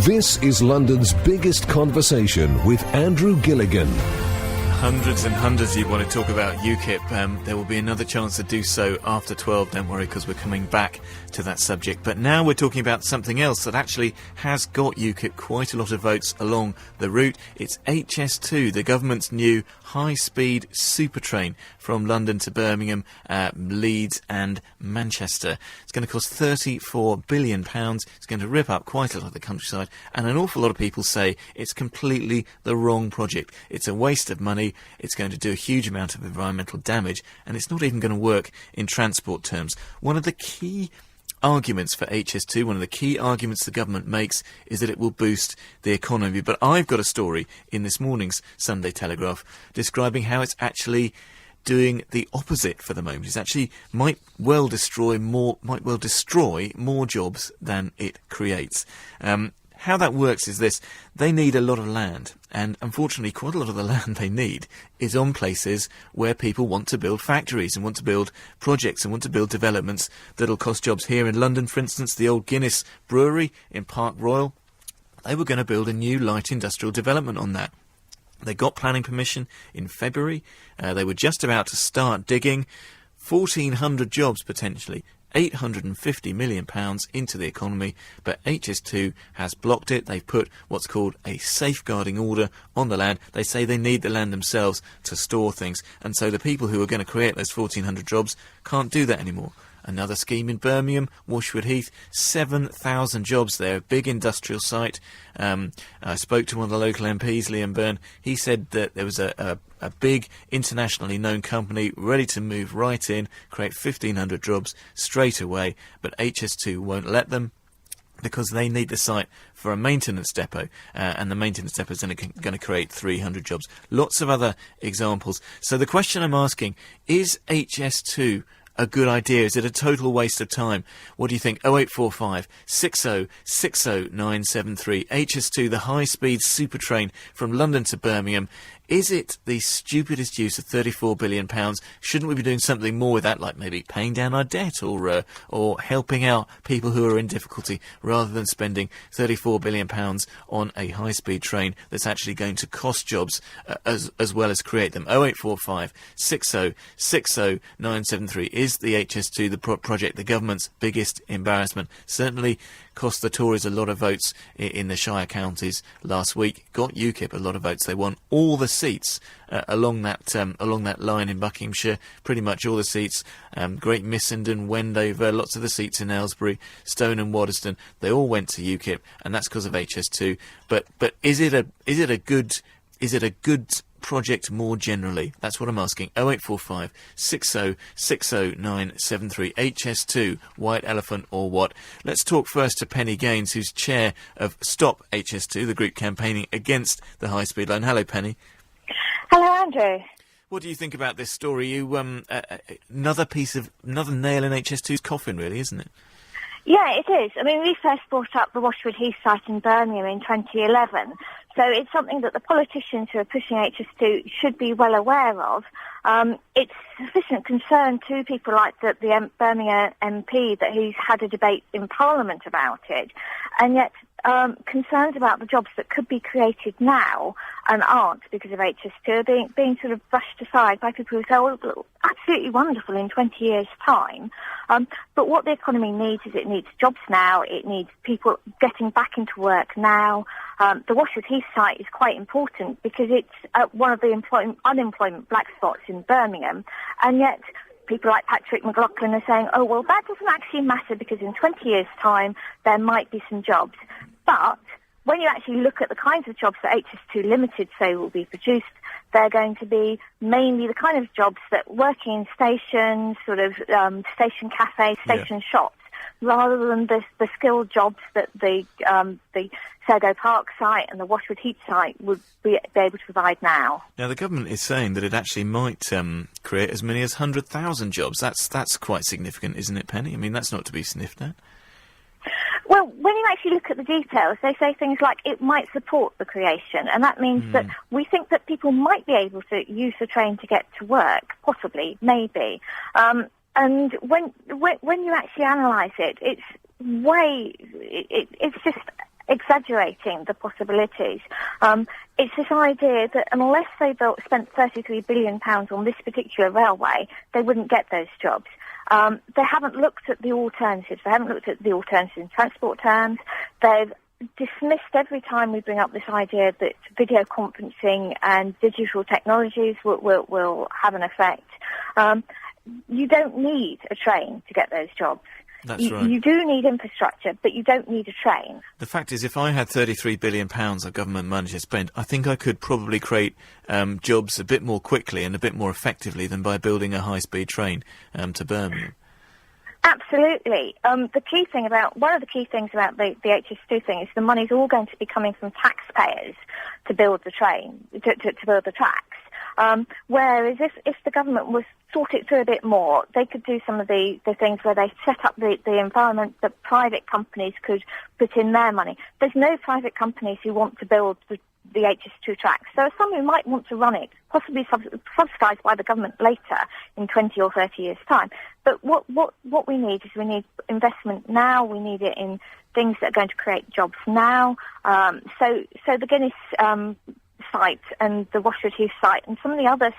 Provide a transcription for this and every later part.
This is London's biggest conversation with Andrew Gilligan. Hundreds and hundreds you want to talk about UKIP. There will be another chance to do so after 12, don't worry, because we're coming back to that subject. But now we're talking about something else that actually has got UKIP quite a lot of votes along the route. It's HS2, the government's new high-speed super train from London to Birmingham, Leeds and Manchester. It's going to cost £34 billion. It's going to rip up quite a lot of the countryside, and an awful lot of people say it's completely the wrong project. It's a waste of money. It's going to do a huge amount of environmental damage, and it's not even going to work in transport terms. One of the key arguments for HS2, one of the key arguments the government makes, is that it will boost the economy. But I've got a story in this morning's Sunday Telegraph describing how it's actually doing the opposite for the moment. It actually might well destroy more jobs than it creates. How that works is this: they need a lot of land, and unfortunately quite a lot of the land they need is on places where people want to build factories and want to build projects and want to build developments that'll cost jobs. Here in London, for instance, the old Guinness brewery in Park Royal, they were going to build a new light industrial development on that. They got planning permission in February. They were just about to start digging. 1,400 jobs potentially. £850 million into the economy, but HS2 has blocked it. They've put what's called a safeguarding order on the land. They say they need the land themselves to store things, and so the people who are going to create those 1,400 jobs can't do that anymore. Another scheme in Birmingham, Washwood Heath, 7,000 jobs there, a big industrial site. I spoke to one of the local MPs, Liam Byrne. He said that there was a big internationally known company ready to move right in, create 1,500 jobs straight away, but HS2 won't let them because they need the site for a maintenance depot, and the maintenance depot is going to create 300 jobs. Lots of other examples. So the question I'm asking, is HS2 a good idea? Is it a total waste of time? What do you think? 0845 60 60 973. HS2, the high-speed super train from London to Birmingham. Is it the stupidest use of £34 billion? Shouldn't we be doing something more with that, like maybe paying down our debt or helping out people who are in difficulty, rather than spending £34 billion on a high-speed train that's actually going to cost jobs as well as create them? 0845 60 60 973. Is the HS2 the project the government's biggest embarrassment? Certainly cost the Tories a lot of votes in the Shire counties last week. Got UKIP a lot of votes. They won all the seats along that line in Buckinghamshire. Pretty much all the seats. Great Missenden, Wendover, lots of the seats in Aylesbury, Stone and Waddesdon. They all went to UKIP, and that's because of HS2. But is it a good project more generally? That's what I'm asking. 0845 60 60 973. HS2, white elephant or what? Let's talk first to Penny Gaines, who's chair of Stop HS2, the group campaigning against the high-speed line. Hello, Penny. Hello, Andrew. What do you think about this story? You another nail in HS2's coffin, really, isn't it? Yeah, it is. I mean, we first brought up the Washwood Heath site in Birmingham in 2011, so it's something that the politicians who are pushing HS2 should be well aware of. It's sufficient concern to people like the Birmingham MP that he's had a debate in Parliament about it, and yet concerns about the jobs that could be created now and aren't because of HS2 are being sort of brushed aside by people who say, well, look, absolutely wonderful in 20 years' time. But what the economy needs is it needs jobs now, it needs people getting back into work now. The Washwood Heath site is quite important because it's one of the unemployment black spots in Birmingham, and yet people like Patrick McLaughlin are saying, oh, well, that doesn't actually matter because in 20 years' time there might be some jobs. But when you actually look at the kinds of jobs that HS2 Limited say will be produced, they're going to be mainly the kind of jobs that working in stations, sort of station cafes, station shops, rather than the skilled jobs that the Sergo Park site and the Washwood Heath site would be able to provide now. Now, the government is saying that it actually might create as many as 100,000 jobs. That's quite significant, isn't it, Penny? I mean, that's not to be sniffed at. Well, when you actually look at the details, they say things like it might support the creation, and that means that we think that people might be able to use the train to get to work, possibly, maybe. And when you actually analyse it, it's exaggerating the possibilities. It's this idea that unless they spent £33 billion on this particular railway, they wouldn't get those jobs. They haven't looked at the alternatives. They haven't looked at the alternatives in transport terms. They've dismissed every time we bring up this idea that video conferencing and digital technologies will have an effect. You don't need a train to get those jobs. That's right. You do need infrastructure, but you don't need a train. The fact is, if I had £33 billion of government money to spend, I think I could probably create jobs a bit more quickly and a bit more effectively than by building a high-speed train to Birmingham. Absolutely. One of the key things about the HS2 thing is the money's all going to be coming from taxpayers to build the train, to build the tracks. Whereas if the government was thought it through a bit more, they could do some of the things where they set up the environment that private companies could put in their money. There's no private companies who want to build the HS2 tracks. There are some who might want to run it, possibly subsidised by the government later in 20 or 30 years' time. But what we need is we need investment now. We need it in things that are going to create jobs now. So the Guinness site and the Washwood Heath site and some of the other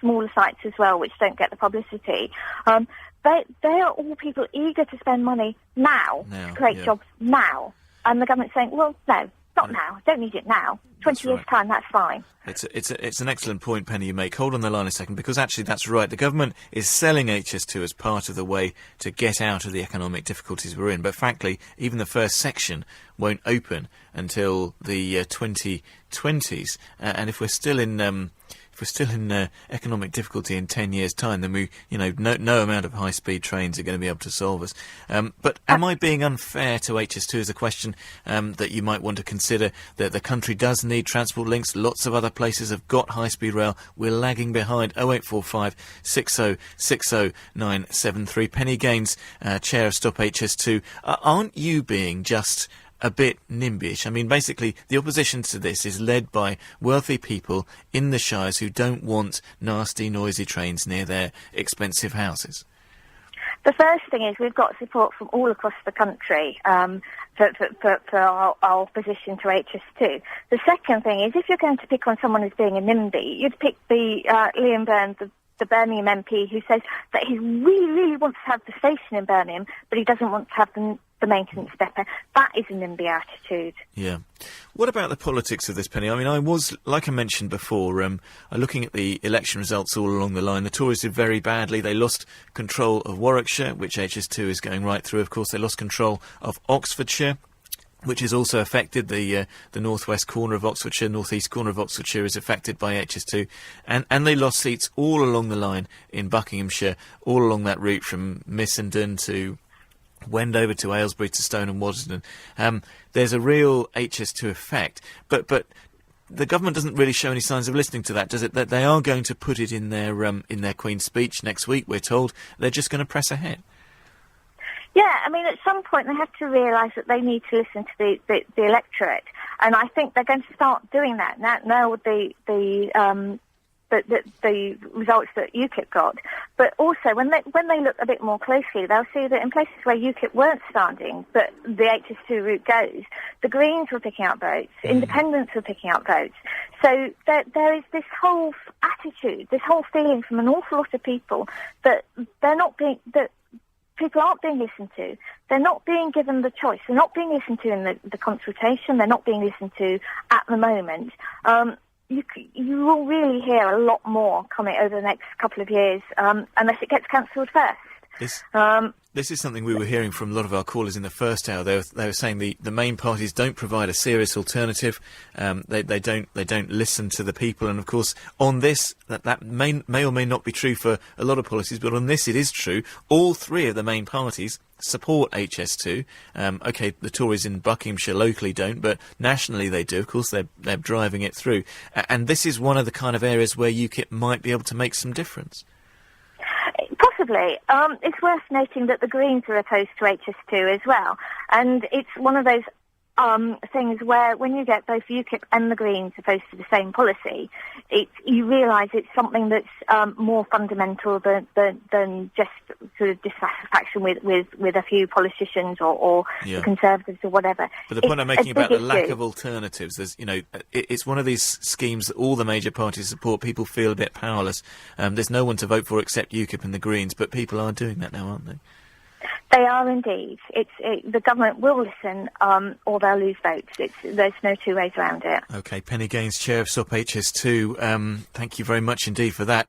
smaller sites as well, which don't get the publicity, they are all people eager to spend money now to create jobs now. And the government's saying, well, no, not now. Don't need it now. 20 years' time, that's fine. It's an excellent point, Penny, you make. Hold on the line a second, because actually that's right. The government is selling HS2 as part of the way to get out of the economic difficulties we're in. But frankly, even the first section won't open until the 2020s. And if we're still in economic difficulty in 10 years' time, then no amount of high-speed trains are going to be able to solve us. But am I being unfair to HS2 is a question that you might want to consider, that the country does need transport links. Lots of other places have got high-speed rail. We're lagging behind. 0845 60 60 973. Penny Gaines, Chair of Stop HS2. Aren't you being just a bit NIMByish? I mean, basically, the opposition to this is led by wealthy people in the shires who don't want nasty, noisy trains near their expensive houses. The first thing is we've got support from all across the country for our opposition to HS2. The second thing is, if you're going to pick on someone as being a NIMBY, you'd pick the Liam Byrne, the Birmingham MP, who says that he really, really wants to have the station in Birmingham, but he doesn't want to have the maintenance depot. That is a NIMBY attitude. Yeah. What about the politics of this, Penny? I mean, I was, like I mentioned before, looking at the election results all along the line. The Tories did very badly. They lost control of Warwickshire, which HS2 is going right through. Of course, they lost control of Oxfordshire, which is also affected. The northwest corner of Oxfordshire, northeast corner of Oxfordshire is affected by HS2. And they lost seats all along the line in Buckinghamshire, all along that route from Missenden to Wendover to Aylesbury to Stone and Waddesdon. There's a real HS2 effect, but the government doesn't really show any signs of listening to that, does it? That they are going to put it in their Queen's speech next week, we're told. They're just going to press ahead. Yeah, I mean, at some point they have to realise that they need to listen to the electorate, and I think they're going to start doing that now with the results that UKIP got. But also, when they look a bit more closely, they'll see that in places where UKIP weren't standing, but the HS2 route goes, the Greens were picking up votes, Independents were picking up votes. So there is this whole attitude, this whole feeling from an awful lot of people that people aren't being listened to. They're not being given the choice. They're not being listened to in the consultation. They're not being listened to at the moment. You will really hear a lot more coming over the next couple of years, unless it gets cancelled first. This is something we were hearing from a lot of our callers in the first hour. They were saying the main parties don't provide a serious alternative. They don't listen to the people. And of course, on this, that may or may not be true for a lot of policies, but on this it is true. All three of the main parties support HS2. OK, the Tories in Buckinghamshire locally don't, but nationally they do. Of course, they're driving it through. And this is one of the kind of areas where UKIP might be able to make some difference. Possibly. It's worth noting that the Greens are opposed to HS2 as well, and it's one of those things where when you get both UKIP and the Greens opposed to the same policy, you realise it's something that's more fundamental than just sort of dissatisfaction with a few politicians or the Conservatives or whatever. But the point I'm making about the lack of alternatives, there's, it's one of these schemes that all the major parties support. People feel a bit powerless. There's no one to vote for except UKIP and the Greens, but people are doing that now, aren't they? They are indeed. The government will listen, or they'll lose votes. There's no two ways around it. OK, Penny Gaines, Chair of Stop HS2, thank you very much indeed for that.